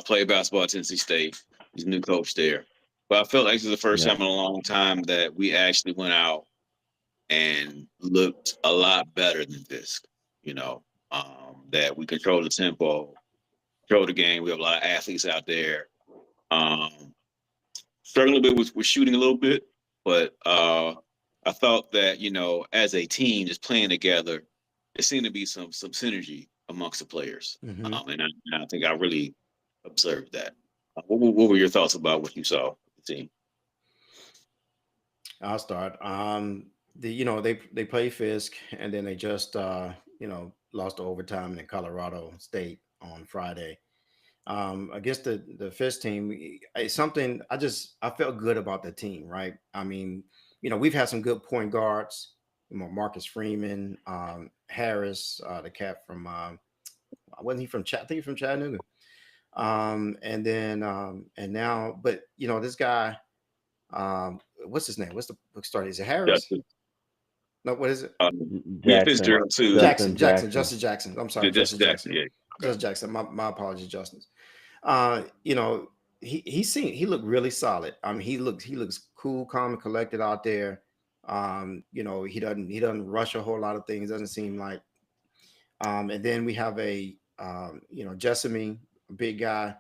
Played basketball at Tennessee State. He's a new coach there. But I felt like this is the first time in a long time that we actually went out and looked a lot better than Fisk. That we controlled the tempo. control the game. We have a lot of athletes out there. Um, Struggling a bit with shooting a little bit, but I thought that as a team, just playing together, there seemed to be some synergy amongst the players, Mm-hmm. and I think I really observed that. What were your thoughts about what you saw with the team? I'll start. They play Fisk, and then they just lost to overtime in Colorado State on Friday. Against the Fisk team, it's something I felt good about the team, right? I mean, we've had some good point guards. Marcus Freeman, Harris, the cat from wasn't he from I think he's from Chattanooga. And then and now, but this guy, what's his name? What's the book start? Is it Harris? Justin, No, what is it? we have Jackson, Fitzgerald too. Justice Jackson. I'm sorry, Just Justice Jackson, Jackson. yeah. Okay. Justice Jackson. My apologies, Justice. Uh, you know, he looked really solid. I mean, he looks cool, calm, and collected out there. He doesn't rush a whole lot of things. Doesn't seem like. And then we have Jessamy, a big guy,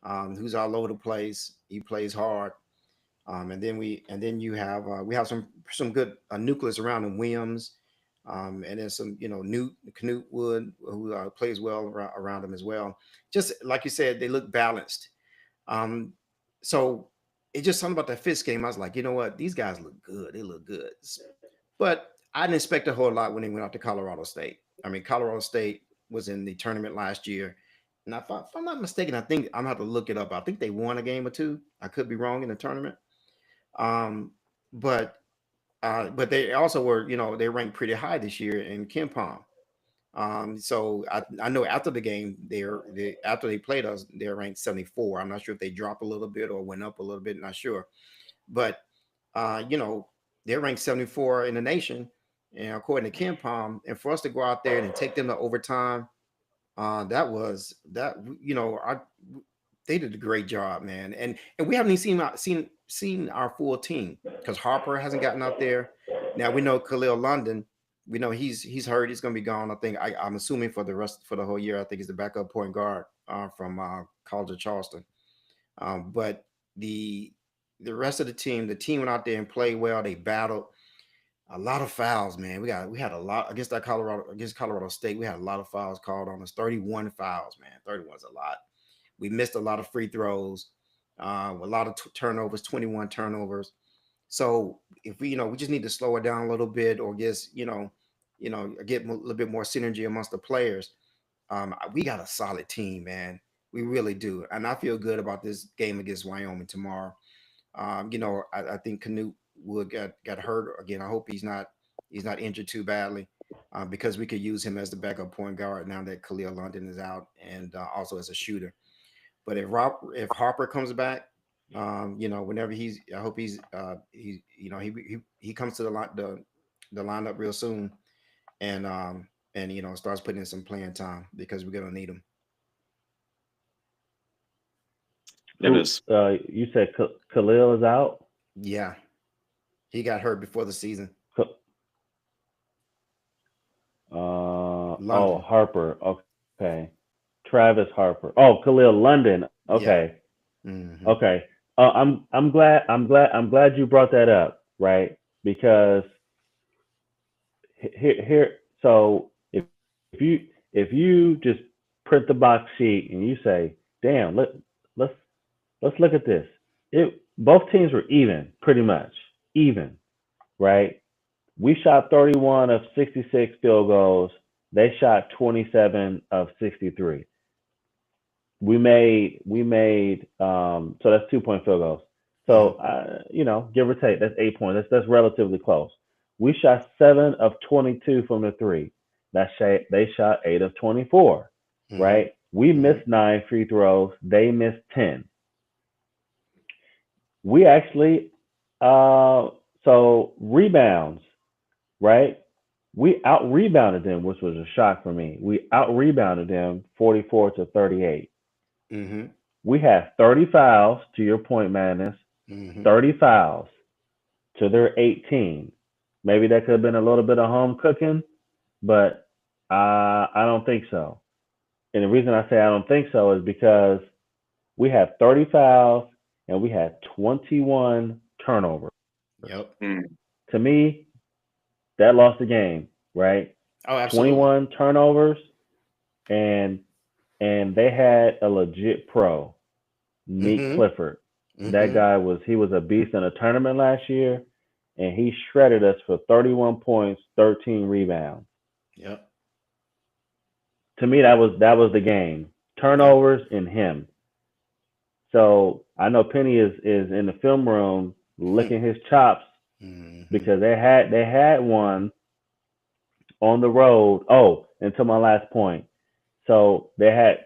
who's all over the place. He plays hard. And then we have some good nucleus around him. Williams, and then some Knute Wood, who plays well around him as well. Just like you said, they look balanced. Um, so it's just something about that Fisk game. I was like, you know what, these guys look good. They look good, but I didn't expect a whole lot when they went out to Colorado State. I mean, Colorado State was in the tournament last year. And if I'm not mistaken, I think I'm gonna have to look it up. I think they won a game or two. I could be wrong in the tournament. Um, but they also were, they ranked pretty high this year in Ken Palm. So I know after the game, after they played us, they're ranked 74. I'm not sure if they dropped a little bit or went up a little bit. Not sure, but uh, you know, they're ranked 74 in the nation, and according to Ken Palm, and for us to go out there and take them to overtime, that was that. They did a great job, man, and we haven't even seen our full team because Harper hasn't gotten out there. Now we know Khalil London. We know he's hurt. He's going to be gone. I think I'm assuming for the whole year. I think he's the backup point guard from College of Charleston. But the the rest of the team went out there and played well. They battled a lot of fouls, man. We had a lot against Colorado State. We had a lot of fouls called on us. 31 fouls, man. 31 is a lot. We missed a lot of free throws, a lot of turnovers, 21 turnovers. So if we just need to slow it down a little bit, or just get a little bit more synergy amongst the players. We got a solid team, man. We really do, and I feel good about this game against Wyoming tomorrow. I think Canute Wood got hurt again. I hope he's not injured too badly, because we could use him as the backup point guard now that Khalil London is out, and also as a shooter. But if Harper comes back, whenever I hope he comes to the lineup real soon, and starts putting in some playing time because we're gonna need him. It Who is. you said Khalil is out? Yeah, he got hurt before the season. Oh, London. Harper. Okay. Travis Harper. Oh, Khalil London. Yeah. Okay. Hmm. Okay. I'm glad you brought that up, right? Because here so if you just print the box sheet and you say, "Damn, let's let's look at this." It both teams were even, pretty much. Even, right? We shot 31 of 66 field goals. They shot 27 of 63. So that's 2 point field goals. Hmm. So give or take, that's 8 points. That's relatively close. We shot 7 of 22 from the three. They shot 8 of 24. Hmm. Right? We Hmm. missed 9 free throws. They missed 10. We actually so rebounds, right? We out rebounded them, which was a shock for me. We out rebounded them 44-38. Hmm. We had 30 fouls, to your point, Madness. Hmm. 30 fouls to their 18. Maybe that could have been a little bit of home cooking, but I don't think so. And the reason I say I don't think so is because we had 30 fouls and we had 21 turnovers. Yep. To me, that lost the game, right? Oh, absolutely. 21 turnovers, and they had a legit pro, Meek Mm-hmm. Clifford. That Mm-hmm. guy was a beast in a tournament last year, and he shredded us for 31 points, 13 rebounds. Yep. To me, that was the game. Yep. Turnovers and him. So I know Penny is in the film room licking his chops Mm-hmm. because they had one on the road. Oh, and to my last point. So they had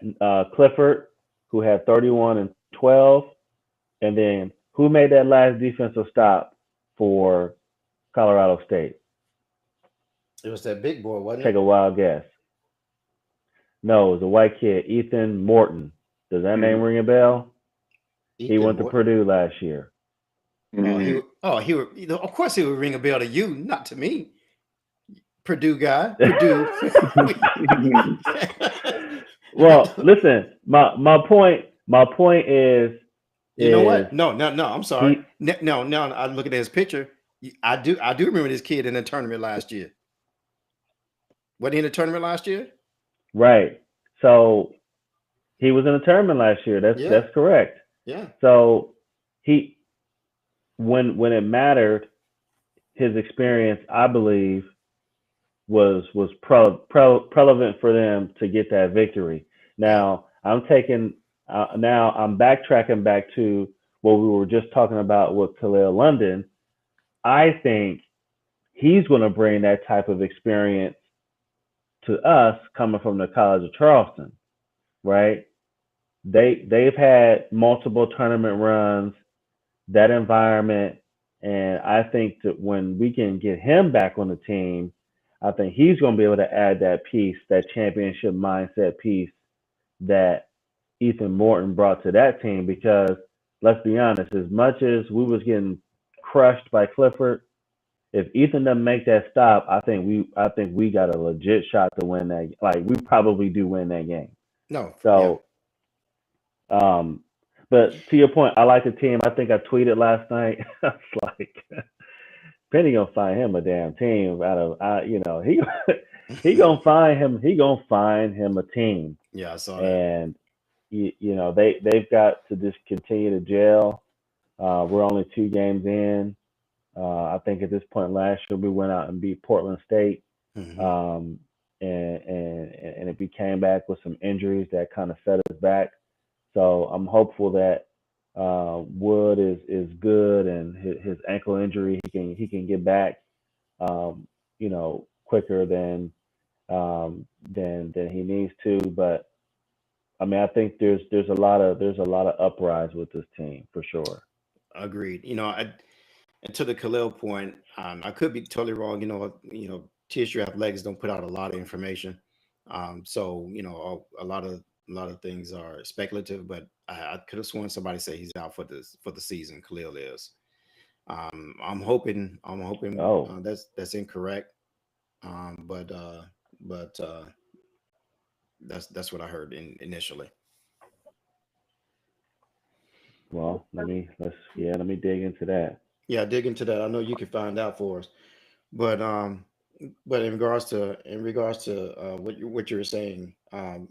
Clifford, who had 31 and 12, and then who made that last defensive stop for Colorado State? It was that big boy, wasn't Take it? a wild guess. No, it was a white kid, Ethan Morton. Does that name ring a bell? He Ethan went to Morton. Purdue last year. Oh, he would. You know, of course, he would ring a bell to you, not to me. Purdue guy. Purdue. Well, listen, my point is You know what? No. I'm sorry. he No. I look at his picture. I do remember this kid in the tournament last year. Wasn't he in the tournament last year? right. So he was in a tournament last year. Yeah. That's correct. Yeah. So he when it mattered, his experience, I believe, was relevant for them to get that victory. Now I'm backtracking back to what we were just talking about with Khalil London. I think he's going to bring that type of experience to us coming from the College of Charleston, right? They've had multiple tournament runs, that environment, and I think that when we can get him back on the team, I think he's going to be able to add that piece, that championship mindset piece that Ethan Morton brought to that team. Because let's be honest, as much as we was getting crushed by Clifford, if Ethan doesn't make that stop, I think we got a legit shot to win that. Like we probably do win that game. No. Yeah. So, but to your point, I like the team. I think I tweeted last night. I was like, Penny gonna find him a damn team out of he gonna find him a team, Yeah, I saw that. and they've got to just continue to gel. We're only 2 games in. I think at this point last year we went out and beat Portland State, Mm-hmm. and if we came back with some injuries that kind of set us back. So I'm hopeful that Wood is good, and his ankle injury he can get back quicker than he needs to. But I mean, I think there's a lot of uprise with this team for sure. Agreed. And to the Khalil point, I could be totally wrong. TSU Athletics don't put out a lot of information, so a lot of things are speculative. But I could have sworn somebody said he's out for the season. Khalil is. I'm hoping Oh, that's incorrect. But that's what I heard initially. well, let me dig into that. Yeah, dig into that. I know you can find out for us. But in regards to what you were saying,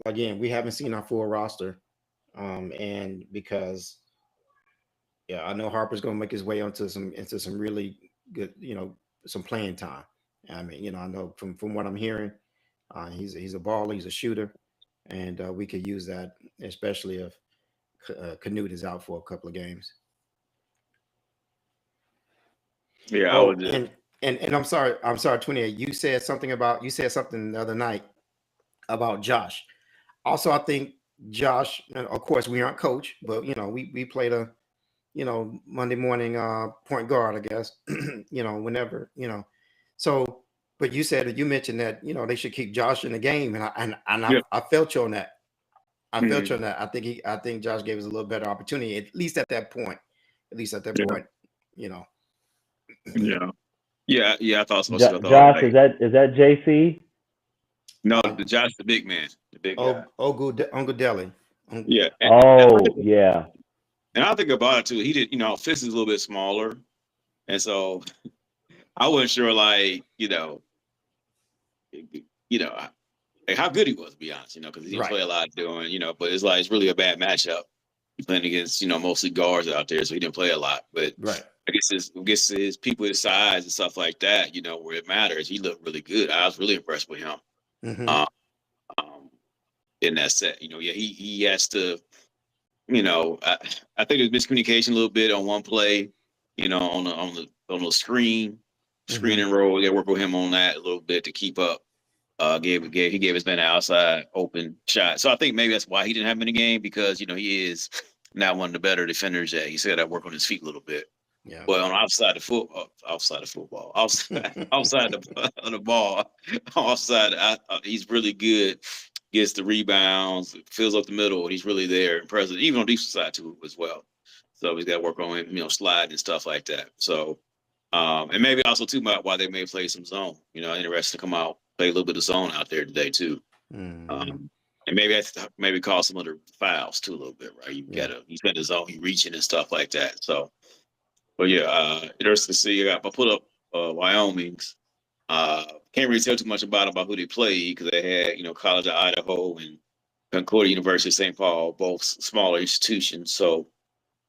again, we haven't seen our full roster, and because I know Harper's going to make his way into some really good, some playing time. I mean, I know from what I'm hearing, he's a baller, he's a shooter, and we could use that, especially if Canute is out for a couple of games. Yeah, I Oh, would just. and I'm sorry, 28. You said something the other night about Josh. Also, I think Josh, and of course, we aren't coach, but we played a Monday morning point guard, I guess. Whenever So, but you mentioned that they should keep Josh in the game, and Yeah. I felt you on that. Mhm. I think Josh gave us a little better opportunity, at least at that point. At least at that Yeah. point. Yeah. Yeah. I thought so. I thought Josh, like is that JC? No, the Josh, the big man, the big guy. Uncle Deli. Yeah. Oh, yeah. And I think about it too. He did, Fist is a little bit smaller, and so I wasn't sure, like, you know, like how good he was, to be honest, because he didn't Right. play a lot doing, but it's like it's really a bad matchup playing against, mostly guards out there, so he didn't play a lot. But Right. I guess his people his size and stuff like that, where it matters, he looked really good. I was really impressed with him Mm-hmm. um, in that set. Yeah, he has to, I think there's miscommunication a little bit on one play, on the screen and roll. They work with him on that a little bit to keep up. He gave his man an outside open shot. So I think maybe that's why he didn't have him in the game, because he is not one of the better defenders. That he said I work on his feet a little bit. Yeah. But on outside of football, outside of the ball, he's really good. Gets the rebounds, fills up the middle. He's really there and present, even on defensive side too as well. So he's got to work on him, slide and stuff like that. So, and maybe also too about why they may play some zone. Interested to come out, play a little bit of zone out there today too. And maybe maybe cause some other fouls too a little bit, right? He's got his zone, he's reaching and stuff like that. So, but yeah, interesting to see. I put up Wyoming's. Can't really tell too much about who they played, because they had, College of Idaho and Concordia University of St. Paul, both smaller institutions. So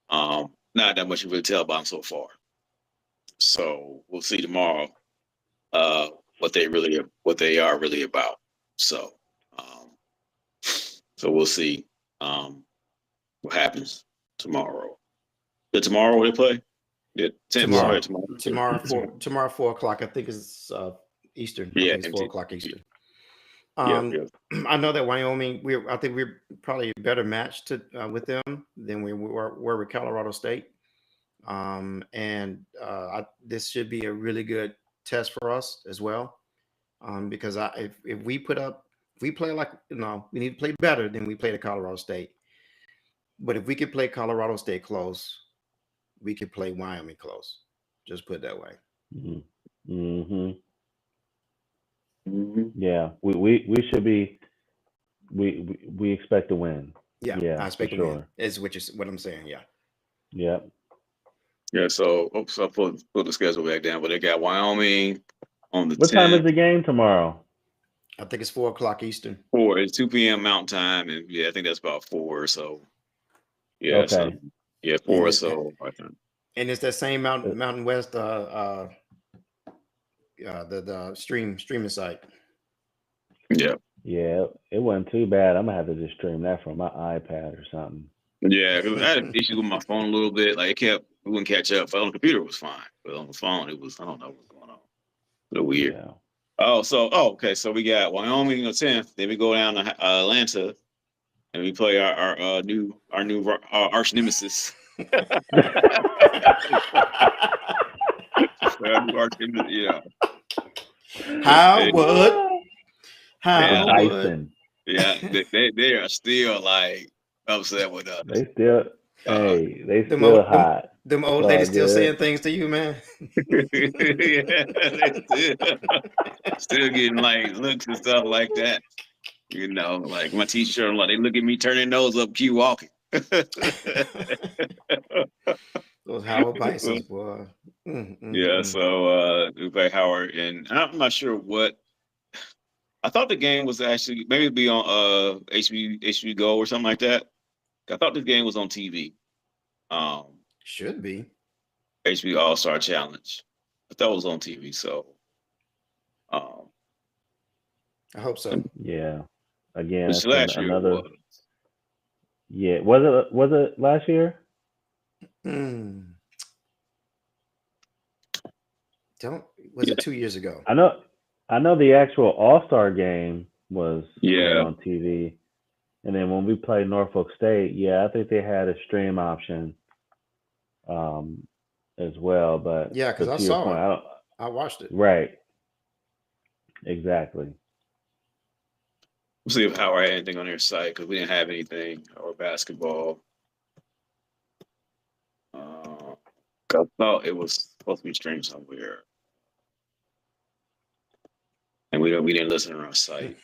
not that much you really tell about them so far. So we'll see tomorrow what they are really about. So we'll see what happens tomorrow. Did tomorrow they play? Yeah, Tomorrow, tomorrow. 4:00. I think it's Eastern. I Yeah, think it's 4:00 Eastern. Yeah. I know that Wyoming. I think we're probably a better match with them than we were with Colorado State. And this should be a really good test for us as well. Because if we play like, we need to play better than we played at Colorado State. But if we could play Colorado State close, we could play Wyoming close. Just put it that way. Mm-hmm. Yeah, we should be. We expect to win. Yeah, I expect to win. Is what I'm saying. Yeah. Yep. Yeah. So, I'll put the schedule back down. But they got Wyoming on the 10th. What time is the game tomorrow? I think it's 4:00 Eastern. 4. It's 2 p.m. Mountain Time, and I think that's about 4. So, yeah. Okay. So, 4 or so. And it's that same Mountain West the streaming site. Yeah. Yeah, it wasn't too bad. I'm gonna have to just stream that from my iPad or something. Yeah, because I had issues with my phone a little bit. Like it wouldn't catch up. On the computer it was fine, but on the phone it was, I don't know what's going on. A little weird. Yeah. Okay. So we got Wyoming on the 10th. Then we go down to Atlanta, and we play our new arch nemesis. Tyson. Yeah, they are still like upset with us. They still, they still hot. Them old ladies still saying things to you, man. Yeah, they still getting like looks and stuff like that. Like my teacher, like they look at me, turn their nose up, keep walking. Those Howard Bisons, boy. Yeah, so we play Howard, and I'm not sure what. I thought the game was actually maybe be on HB Go or something like that. I thought this game was on TV. Should be HB All-Star Challenge. I thought it was on TV, so I hope so. Yeah. Again, it's another. Yeah. Was it last year? Was it 2 years ago? I know the actual All-Star game was on TV. And then when we played Norfolk State, I think they had a stream option as well. But yeah, because I saw it. I watched it. Right. Exactly. We'll see if Howard had anything on their site, because we didn't have anything, or basketball. I thought it was supposed to be streamed somewhere. and we didn't listen on our site.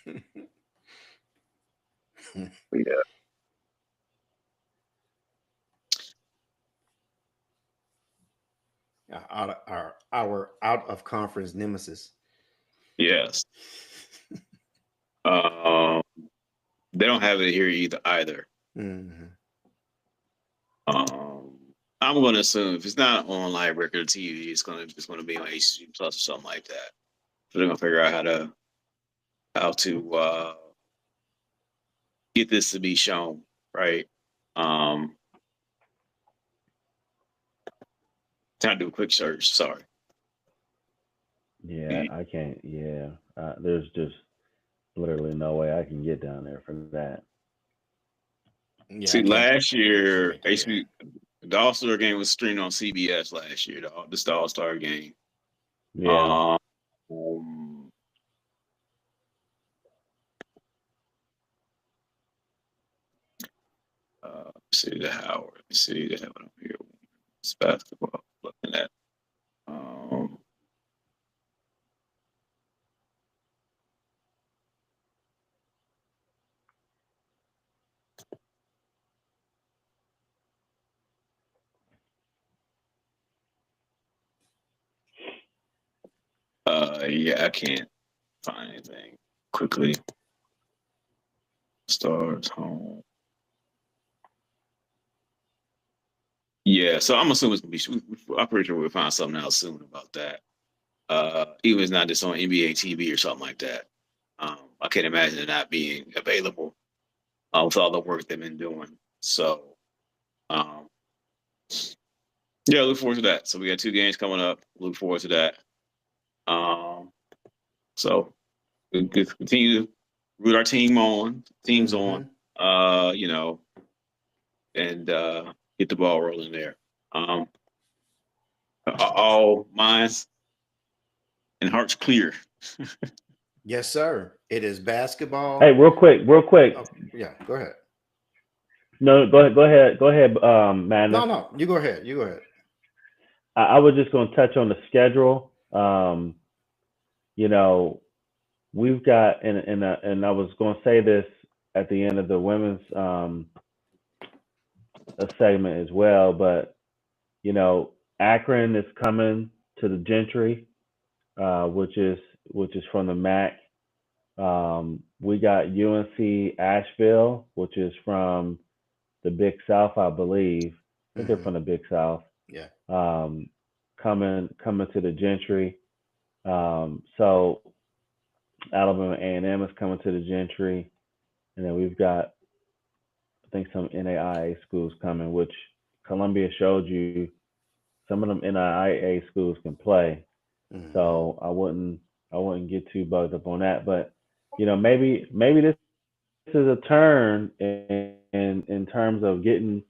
Yeah. Our out of conference nemesis. Yes. Um, they don't have it here either. Mm-hmm. I'm going to assume if it's not on live record TV, it's gonna be on HC Plus or something like that. So they're gonna figure out how to get this to be shown, right? Time to do a quick search. Sorry. Yeah, I can't. Yeah, there's just literally no way I can get down there for that. Yeah, See, last I can't year, make that. Yeah. the All Star game was streamed on CBS last year. The All Star game. Yeah. Um, see the Howard. See they have it up here. It's basketball. Looking at. Um, yeah, I can't find anything quickly. Stars home. Yeah, so I'm assuming it's gonna be. I'm pretty sure we'll find something else soon about that. Even if it's not just on NBA TV or something like that. I can't imagine it not being available with all the work they've been doing. So, um, yeah, look forward to that. So we got 2 games coming up. Look forward to that. So we continue to root our teams on. You know, and get the ball rolling there. All minds and hearts clear. Yes, sir. It is basketball. Hey, real quick. Oh, yeah, go ahead. No, go ahead, Madness. No, you go ahead. You go ahead. I was just going to touch on the schedule. You know, we've got, and I was going to say this at the end of the women's segment as well, but you know, Akron is coming to the Gentry, which is from the MAC. We got UNC Asheville, which is from the Big South, I believe. I think they're from the Big South. Yeah. Coming to the Gentry. So Alabama A&M is coming to the Gentry, and then we've got, I think, some NAIA schools coming, which Columbia showed you some of them NAIA schools can play. So I wouldn't get too bugged up on that. But you know, maybe this is a turn in terms of getting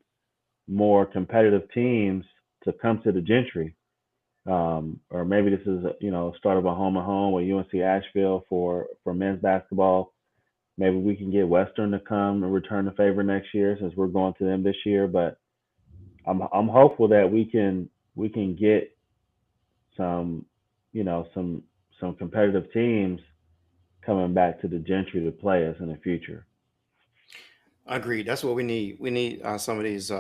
more competitive teams to come to the Gentry. Or maybe this is start of a home and home with UNC Asheville for men's basketball. Maybe we can get Western to come and return the favor next year since we're going to them this year. But I'm hopeful that we can get some some competitive teams coming back to the Gentry to play us in the future. Agreed. That's what we need. We need some of these,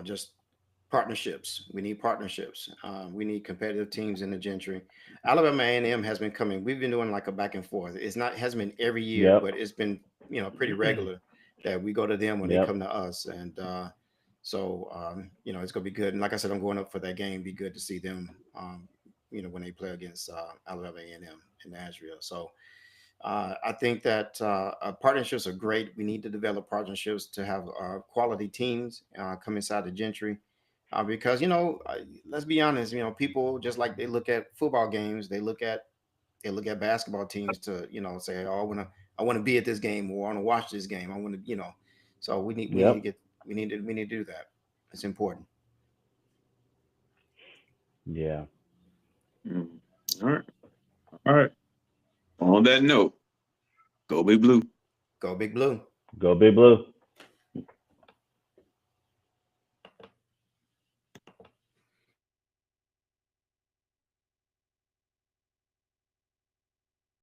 just partnerships. We need partnerships. We need competitive teams in the Gentry. Alabama A&M has been coming. We've been doing like a back and forth. Hasn't been every year, Yep. but it's been pretty regular that we go to them when they Yep. come to us. And it's gonna be good. And like I said, I'm going up for that game. Be good to see them. When they play against Alabama A&M in Nashville. So. I think that partnerships are great. We need to develop partnerships to have quality teams come inside the Gentry, because let's be honest. People just like they look at football games, they look at basketball teams to say, oh, I want to be at this game, or I want to watch this game. I want to So we need to do that. It's important. Yeah. All right. All right. On that note, go Big Blue. Go Big Blue. Go Big Blue.